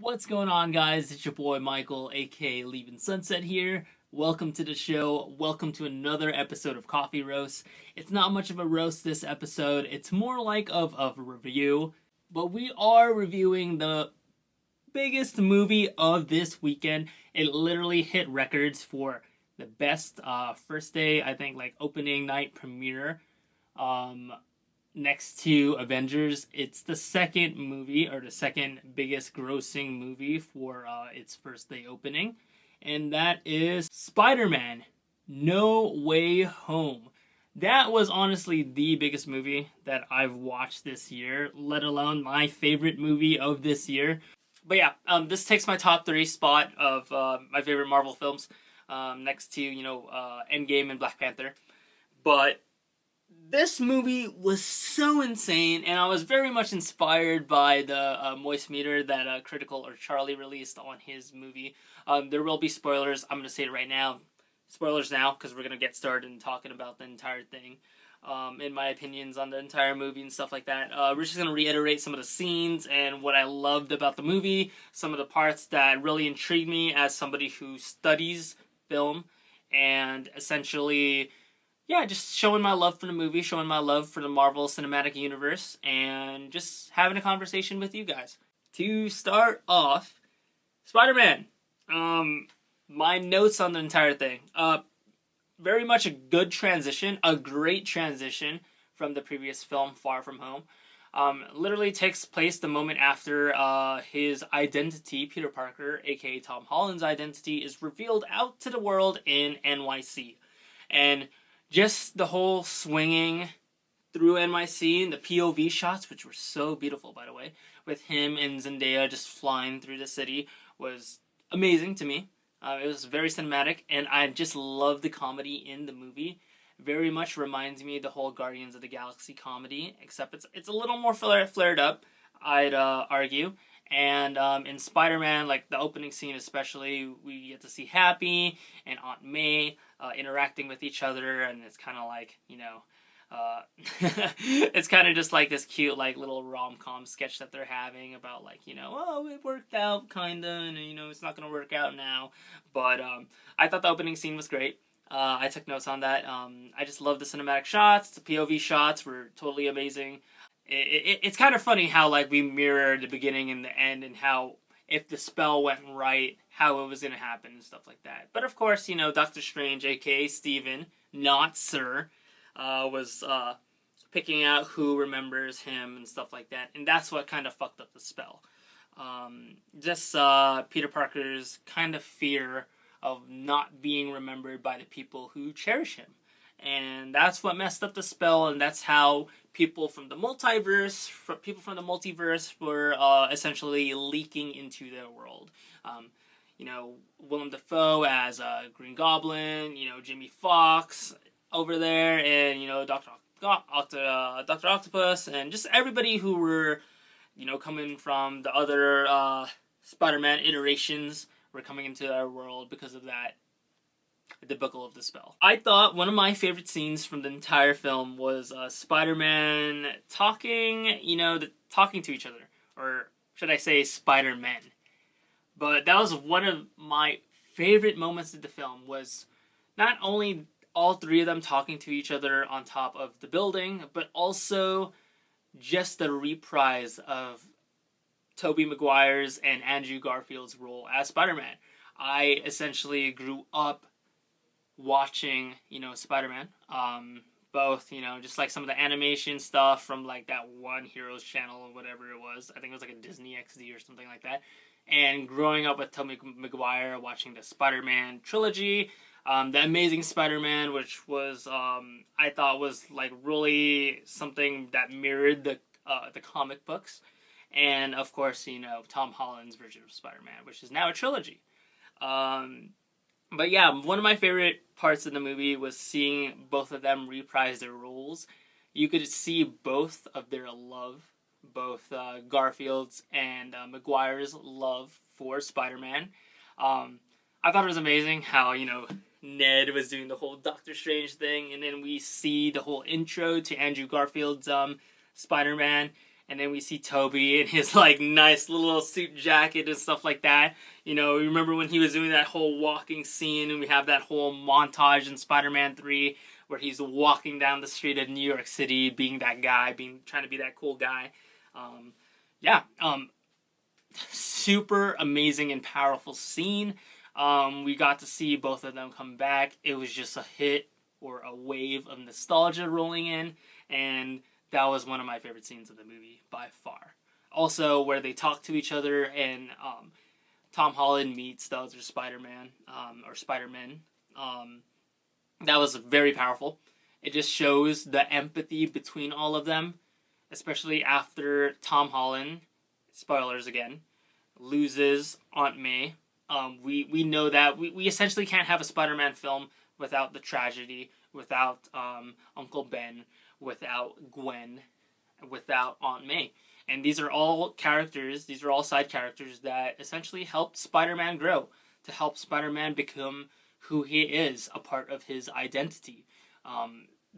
What's going on, guys? It's your boy Michael, aka Leaving Sunset here. Welcome to the show. Welcome to another episode of Coffee Roast. It's not much of a roast this episode. It's more like of a review. But we are reviewing the biggest movie of this weekend. It literally hit records for the best first day, I think, like opening night premiere. Um, Next to Avengers. It's the second movie, or the second biggest grossing movie for its first day opening, and that is Spider-Man No Way Home. That was honestly the biggest movie that I've watched this year, let alone my favorite movie of this year. But yeah, this takes my top three spot of my favorite Marvel films, next to, Endgame and Black Panther. But this movie was so insane, and I was very much inspired by the moist meter that Critical or Charlie released on his movie. There will be spoilers. I'm going to say it right now. Spoilers now, because we're going to get started and talking about the entire thing. In my opinions on the entire movie and stuff like that. We're just going to reiterate some of the scenes and what I loved about the movie, some of the parts that really intrigued me as somebody who studies film, and essentially, yeah, just showing my love for the movie, showing my love for the Marvel Cinematic Universe, and just having a conversation with you guys. To start off, Spider-Man. My notes on the entire thing. Very much a good transition, a great transition from the previous film, Far From Home. Literally takes place the moment after his identity, Peter Parker, aka Tom Holland's identity, is revealed out to the world in NYC. And just the whole swinging through NYC and the POV shots, which were so beautiful, by the way, with him and Zendaya just flying through the city, was amazing to me. It was very cinematic, and I just love the comedy in the movie. Very much reminds me of the whole Guardians of the Galaxy comedy, except it's a little more flared up, I'd argue. And in Spider-Man, like the opening scene especially, we get to see Happy and Aunt May interacting with each other, and it's kind of like, it's kind of just like this cute, like, little rom-com sketch that they're having about, like, oh, it worked out, kinda, and, it's not gonna work out now. But I thought the opening scene was great. I took notes on that. I just love the cinematic shots. The POV shots were totally amazing. It's kind of funny how, like, we mirror the beginning and the end, and how, if the spell went right, how it was going to happen and stuff like that. But of course, Doctor Strange, aka Steven, not Sir, was picking out who remembers him and stuff like that. And that's what kind of fucked up the spell. Just Peter Parker's kind of fear of not being remembered by the people who cherish him. And that's what messed up the spell, and that's how people from the multiverse were essentially leaking into their world. Willem Dafoe as Green Goblin, Jimmy Fox over there, and Doctor Octopus, and just everybody who were, coming from the other Spider-Man iterations were coming into our world because of that debacle of the spell. I thought one of my favorite scenes from the entire film was Spider-Man talking to each other, or should I say Spider-Men. But that was one of my favorite moments of the film, was not only all three of them talking to each other on top of the building, but also just the reprise of Tobey Maguire's and Andrew Garfield's role as Spider-Man. I essentially grew up watching, Spider-Man. Both, just like some of the animation stuff from like that one Heroes channel or whatever it was. I think it was like a Disney XD or something like that. And growing up with Tobey Maguire, watching the Spider-Man trilogy, the Amazing Spider-Man, which was, I thought was like really something that mirrored the comic books. And of course, Tom Holland's version of Spider-Man, which is now a trilogy. But yeah, one of my favorite parts of the movie was seeing both of them reprise their roles. You could see both of their love, both Garfield's and Maguire's love for Spider-Man. I thought it was amazing how, Ned was doing the whole Doctor Strange thing, and then we see the whole intro to Andrew Garfield's Spider-Man, And then we see Toby in his like nice little suit jacket and stuff like that. You know, remember when he was doing that whole walking scene, and we have that whole montage in Spider-Man 3 where he's walking down the street of New York City, being that guy, trying to be that cool guy. Yeah, super amazing and powerful scene. We got to see both of them come back. It was just a hit or a wave of nostalgia rolling in, and that was one of my favorite scenes of the movie by far. Also, where they talk to each other and Tom Holland meets the other Spider-Man or Spider-Man. That was very powerful. It just shows the empathy between all of them, especially after Tom Holland, spoilers again, loses Aunt May. We know that we essentially can't have a Spider-Man film without the tragedy, without Uncle Ben, without Gwen, without Aunt May. And these are all characters, these are all side characters that essentially helped Spider-Man grow, to help Spider-Man become who he is, a part of his identity.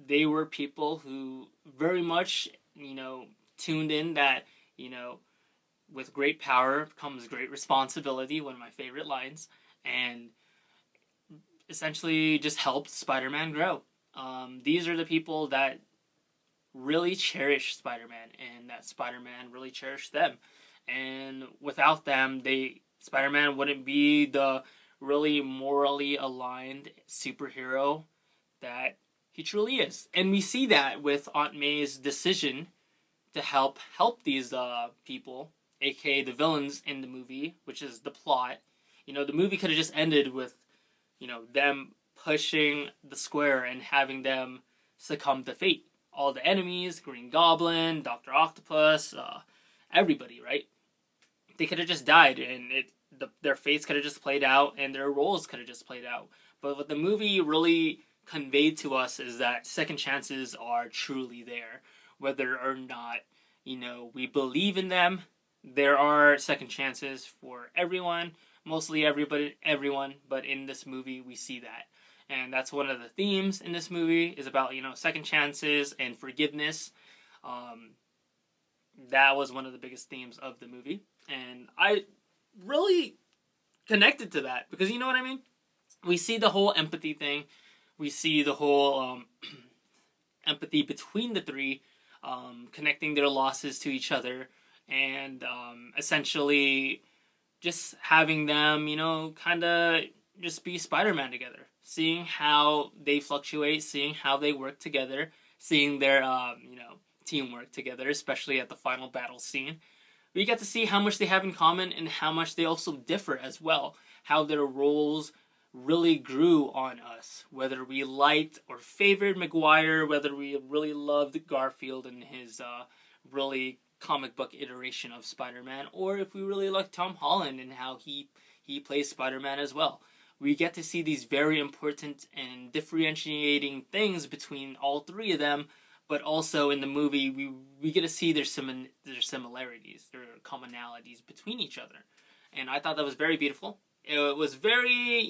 They were people who very much, tuned in that, with great power comes great responsibility, one of my favorite lines, and essentially just helped Spider-Man grow. These are the people that really cherished Spider-Man, and that Spider-Man really cherished them. And without them, Spider-Man wouldn't be the really morally aligned superhero that he truly is. And we see that with Aunt May's decision to help these people, aka the villains in the movie, which is the plot. The movie could have just ended with, them pushing the square and having them succumb to fate. All the enemies, Green Goblin, Dr. Octopus, everybody, right? They could have just died, and their fates could have just played out, and their roles could have just played out. But what the movie really conveyed to us is that second chances are truly there. Whether or not, we believe in them, there are second chances for everyone, mostly everyone, but in this movie we see that. And that's one of the themes in this movie, is about, second chances and forgiveness. That was one of the biggest themes of the movie. And I really connected to that, because you know what I mean? We see the whole empathy thing. We see the whole empathy between the three, connecting their losses to each other, and essentially just having them, kind of just be Spider-Man together. Seeing how they fluctuate, seeing how they work together, seeing their, teamwork together, especially at the final battle scene. We get to see how much they have in common and how much they also differ as well. How their roles really grew on us. Whether we liked or favored Maguire, whether we really loved Garfield and his really comic book iteration of Spider-Man, or if we really liked Tom Holland and how he plays Spider-Man as well. We get to see these very important and differentiating things between all three of them, but also in the movie we get to see their similarities, their commonalities between each other. And I thought that was very beautiful. It was very,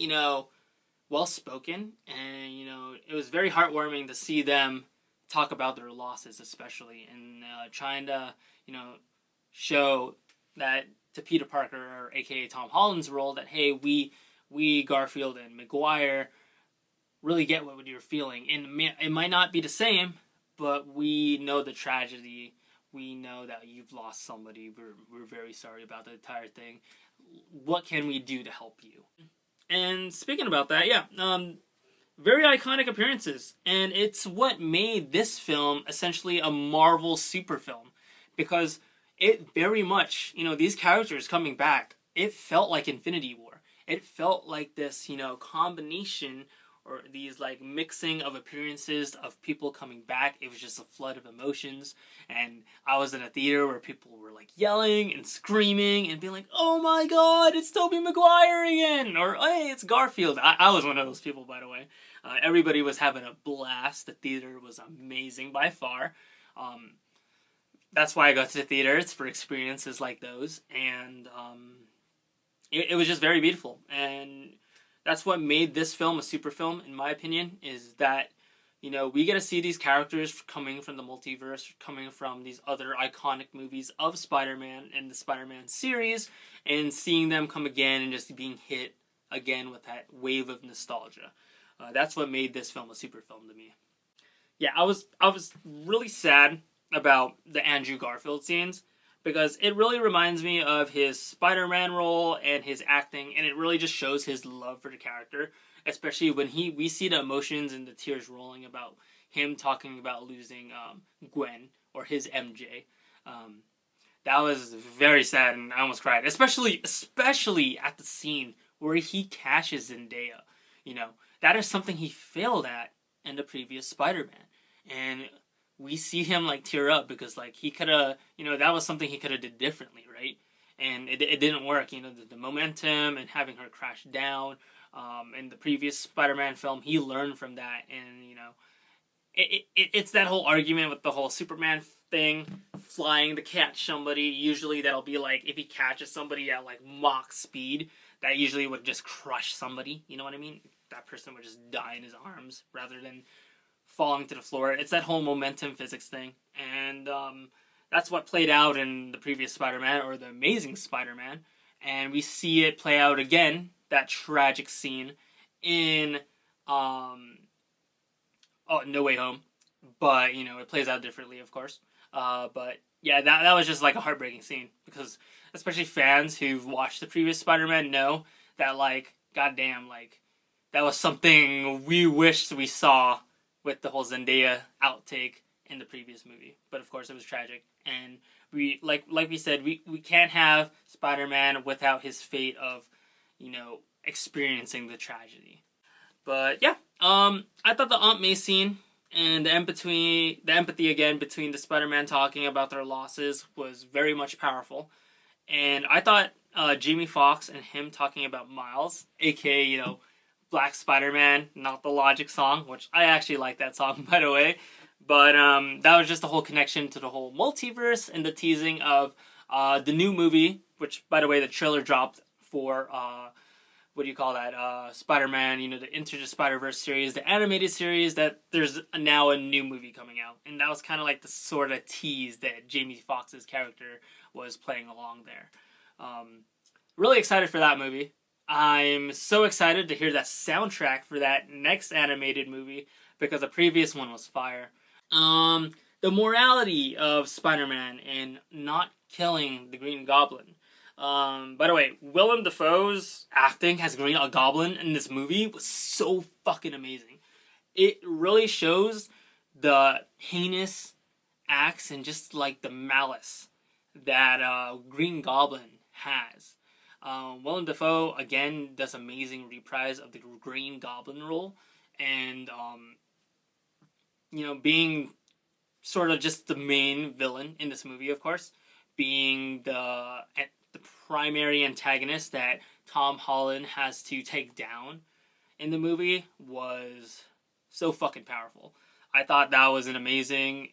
well spoken, and it was very heartwarming to see them talk about their losses, especially, and trying to show that to Peter Parker, or aka Tom Holland's role, that hey, we Garfield and Maguire really get what you're feeling, and it might not be the same, but we know the tragedy. We know that you've lost somebody. We're very sorry about the entire thing. What can we do to help you? And speaking about that, very iconic appearances, and it's what made this film essentially a Marvel super film, because it very much, these characters coming back, it felt like Infinity War. It felt like this, combination, or these like mixing of appearances of people coming back. It was just a flood of emotions, and I was in a theater where people were like yelling and screaming and being like, "Oh my God, it's Tobey Maguire again!" or "Hey, it's Garfield." I was one of those people, by the way. Everybody was having a blast. The theater was amazing by far. That's why I go to the theater. It's for experiences like those, and it was just very beautiful. And that's what made this film a super film, in my opinion, is that We get to see these characters coming from the multiverse, coming from these other iconic movies of Spider-Man and the Spider-Man series, and seeing them come again and just being hit again with that wave of nostalgia. That's what made this film a super film to me. Yeah, I was really sad about the Andrew Garfield scenes because it really reminds me of his Spider-Man role and his acting, and it really just shows his love for the character, especially when we see the emotions and the tears rolling about him talking about losing Gwen or his MJ. That was very sad, and I almost cried, especially at the scene where he catches Zendaya. That is something he failed at in the previous Spider-Man, and we see him tear up because he could have, that was something he could have did differently, right? And it didn't work. The momentum and having her crash down. In the previous Spider-Man film, he learned from that, and it's that whole argument with the whole Superman thing, flying to catch somebody. Usually that'll be if he catches somebody at Mach speed, that usually would just crush somebody. You know what I mean? That person would just die in his arms rather than falling to the floor. It's that whole momentum physics thing, and that's what played out in the previous Spider-Man, or the Amazing Spider-Man, and we see it play out again, that tragic scene in No Way Home, but it plays out differently, of course. But yeah, that was just a heartbreaking scene, because especially fans who've watched the previous Spider-Man know that goddamn, that was something we wished we saw with the whole Zendaya outtake in the previous movie. But of course it was tragic, and we like we said, we can't have Spider-Man without his fate of experiencing the tragedy. But yeah, I thought the Aunt May scene and the empathy again between the Spider-Man talking about their losses was very much powerful. And I thought Jamie Foxx and him talking about Miles, aka Black Spider-Man, not the Logic song, which I actually like that song, by the way. But that was just the whole connection to the whole multiverse and the teasing of the new movie, which, by the way, the trailer dropped for what do you call that? Spider-Man, the Into the Spider-Verse series, the animated series, that there's now a new movie coming out. And that was kind of the sort of tease that Jamie Foxx's character was playing along there. Really excited for that movie. I'm so excited to hear that soundtrack for that next animated movie, because the previous one was fire. The morality of Spider-Man and not killing the Green Goblin. By the way, Willem Dafoe's acting as Green Goblin in this movie was so fucking amazing. It really shows the heinous acts and just the malice that Green Goblin has. Willem Dafoe again does amazing reprise of the Green Goblin role, and being sort of just the main villain in this movie, of course, being the primary antagonist that Tom Holland has to take down in the movie, was so fucking powerful. I thought that was an amazing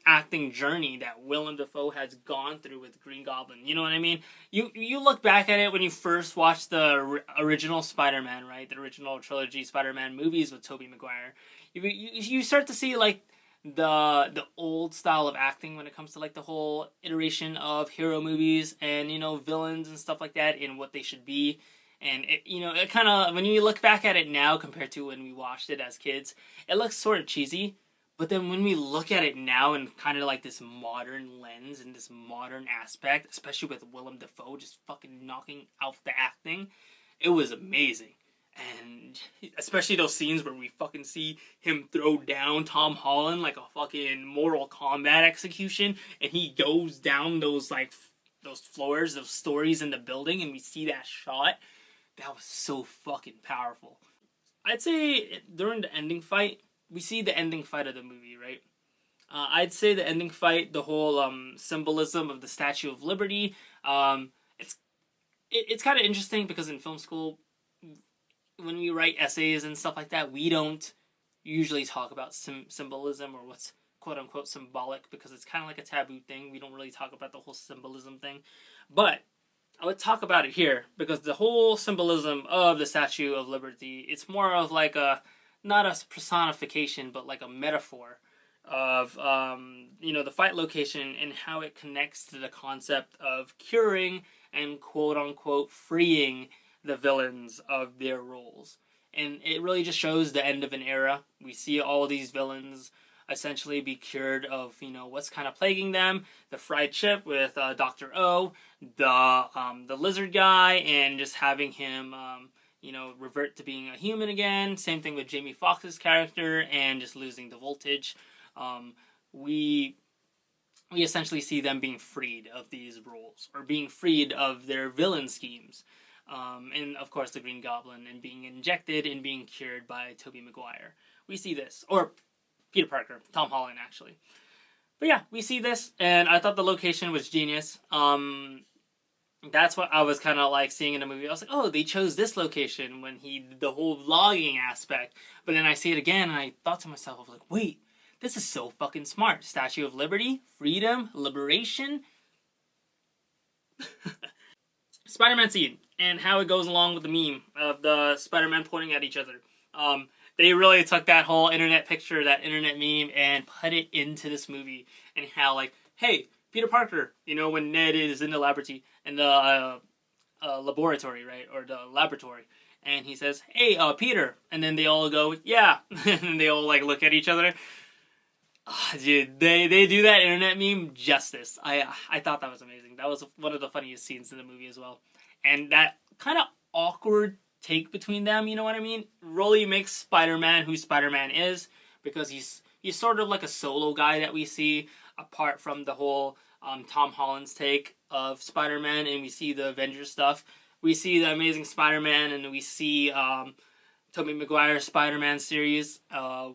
acting journey that Willem Dafoe has gone through with Green Goblin. You know what I mean? You look back at it when you first watched the original Spider-Man, right? The original trilogy Spider-Man movies with Tobey Maguire. You start to see the old style of acting when it comes to the whole iteration of hero movies and villains and stuff like that, and what they should be. And it kind of, when you look back at it now compared to when we watched it as kids, it looks sort of cheesy. But then when we look at it now in kind of this modern lens and this modern aspect, especially with Willem Dafoe just fucking knocking out the acting, it was amazing. And especially those scenes where we fucking see him throw down Tom Holland like a fucking Mortal Kombat execution, and he goes down those floors, those stories in the building, and we see that shot. That was so fucking powerful. I'd say during the ending fight, we see the ending fight of the movie, right? I'd say the ending fight, the whole symbolism of the Statue of Liberty, it's kind of interesting because in film school, when we write essays and stuff like that, we don't usually talk about symbolism or what's quote-unquote symbolic, because it's kind of a taboo thing. We don't really talk about the whole symbolism thing. But I would talk about it here, because the whole symbolism of the Statue of Liberty, it's more of not a personification, but like a metaphor of the fight location and how it connects to the concept of curing and quote unquote freeing the villains of their roles. And it really just shows the end of an era. We see all these villains essentially be cured of what's kind of plaguing them. The fried chip with Dr. O, the lizard guy, and just having him revert to being a human again. Same thing with Jamie Foxx's character and just losing the voltage. We essentially see them being freed of these roles, or being freed of their villain schemes. And of course the Green Goblin, and being injected and being cured by Tobey Maguire. We see this, or Peter Parker, Tom Holland actually. But yeah, we see this, and I thought the location was genius. That's what I was kind of like seeing in the movie. I was like, oh, they chose this location when he did the whole vlogging aspect. But then I see it again, and I thought to myself, I was like, wait, this is so fucking smart. Statue of Liberty, freedom, liberation. Spider-Man scene, and how it goes along with the meme of the Spider-Man pointing at each other. They really took that whole internet picture, that internet meme, and put it into this movie. And how, like, hey, Peter Parker, when Ned is in the laboratory, right, or the laboratory, and he says, hey, Peter, and then they all go, yeah, and then they all, like, look at each other. Oh, dude, they do that internet meme justice. I thought that was amazing. That was one of the funniest scenes in the movie as well. And that kind of awkward take between them, you know what I mean? Really makes Spider-Man who Spider-Man is, because he's sort of like a solo guy that we see, apart from the whole Tom Holland's take of Spider-Man, and we see the Avengers stuff. We see the Amazing Spider-Man, and we see Tobey Maguire's Spider-Man series.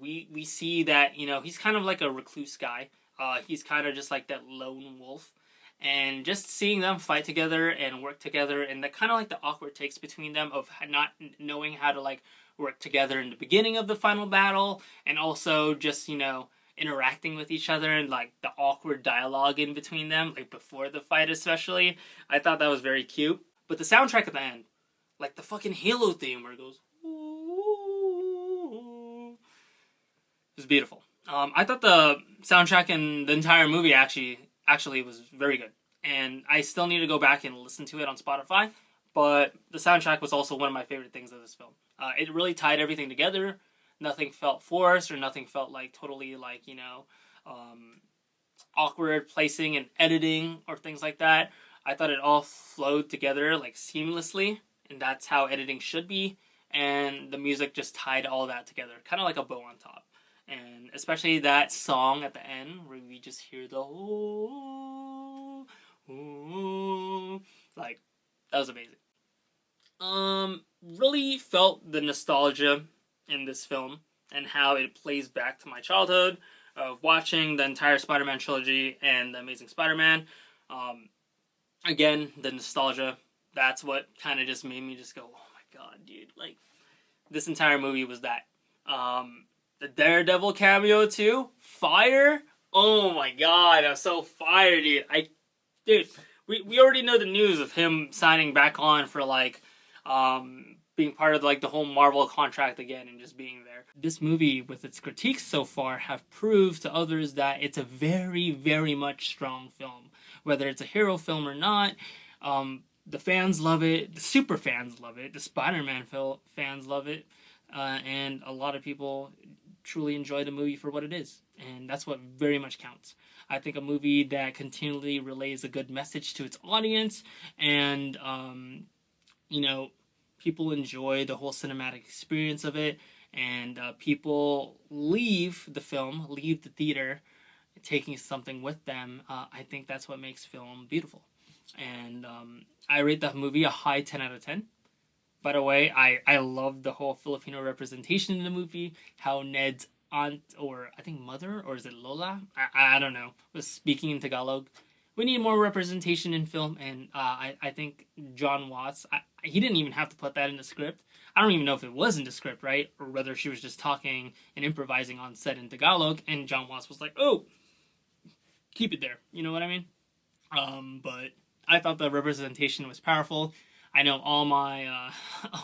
We see that, he's kind of like a recluse guy. He's kind of just like that lone wolf. And just seeing them fight together and work together, and the kind of like the awkward takes between them of not knowing how to like work together in the beginning of the final battle, and also just, interacting with each other, and like the awkward dialogue in between them, like before the fight especially. I thought that was very cute. But the soundtrack at the end, like the fucking Halo theme where it goes, ooh, it was beautiful. I thought the soundtrack in the entire movie actually was very good. And I still need to go back and listen to it on Spotify. But the soundtrack was also one of my favorite things of this film. It really tied everything together. Nothing felt forced, or nothing felt like totally like, awkward placing and editing or things like that. I thought it all flowed together like seamlessly. And that's how editing should be. And the music just tied all that together. Kind of like a bow on top. And especially that song at the end where we just hear the ooh, ooh, like, that was amazing. Really felt the nostalgia in this film and how it plays back to my childhood of watching the entire Spider-Man trilogy and The Amazing Spider-Man. Again, the nostalgia, that's what kind of just made me just go, oh my god, dude, like, this entire movie was that. The Daredevil cameo too, fire. Oh my god, I'm so fired, dude. We already know the news of him signing back on for like, being part of like the whole Marvel contract again and just being there. This movie, with its critiques so far, have proved to others that it's a very, very much strong film. Whether it's a hero film or not, the fans love it. The super fans love it. The Spider-Man fans love it, and a lot of people truly enjoy the movie for what it is, and that's what very much counts. I think a movie that continually relays a good message to its audience, and people enjoy the whole cinematic experience of it, and people leave the theater taking something with them. I think that's what makes film beautiful, and I rate that movie a high 10 out of 10. By the way, I love the whole Filipino representation in the movie, how Ned's aunt, or I think mother, or is it Lola? I don't know, was speaking in Tagalog. We need more representation in film, and I think John Watts, he didn't even have to put that in the script. I don't even know if it was in the script, right? Or whether she was just talking and improvising on set in Tagalog, and John Watts was like, oh, keep it there. You know what I mean? But I thought the representation was powerful. I know all my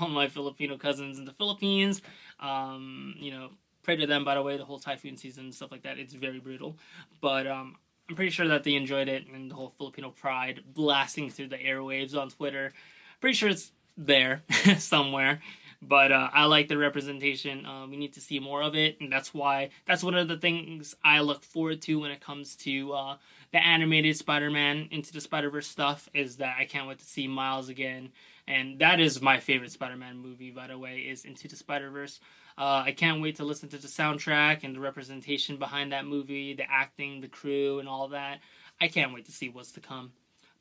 all my Filipino cousins in the Philippines. You know, pray to them, by the way, the whole typhoon season and stuff like that. It's very brutal. But I'm pretty sure that they enjoyed it, and the whole Filipino pride blasting through the airwaves on Twitter. Pretty sure it's there somewhere. But I like the representation. We need to see more of it, and that's one of the things I look forward to when it comes to the animated Spider-Man Into the Spider-Verse stuff. Is that I can't wait to see Miles again, and that is my favorite Spider-Man movie, by the way, is Into the Spider-Verse. I can't wait to listen to the soundtrack and the representation behind that movie, the acting, the crew, and all that. I can't wait to see what's to come.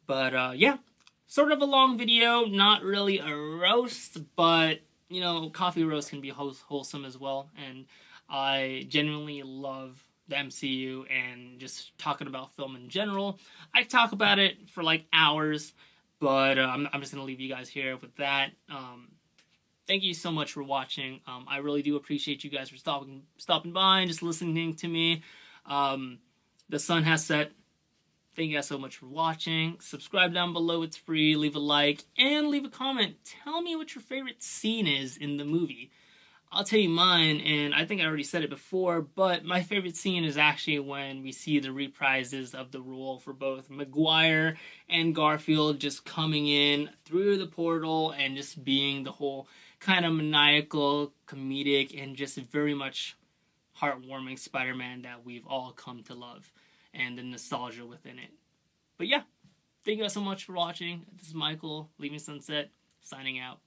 But yeah, sort of a long video, not really a roast, but you know, coffee roast can be wholesome as well. And I genuinely love the MCU and just talking about film in general. I talk about it for like hours, but I'm just gonna leave you guys here with that. Thank you so much for watching. I really do appreciate you guys for stopping by and just listening to me. The sun has set. Thank you guys so much for watching. Subscribe down below, it's free. Leave a like and leave a comment. Tell me what your favorite scene is in the movie. I'll tell you mine, and I think I already said it before, but my favorite scene is actually when we see the reprises of the role for both Maguire and Garfield just coming in through the portal and just being the whole kind of maniacal, comedic, and just very much heartwarming Spider-Man that we've all come to love, and the nostalgia within it. But yeah, thank you guys so much for watching. This is Michael, Leaving Sunset, signing out.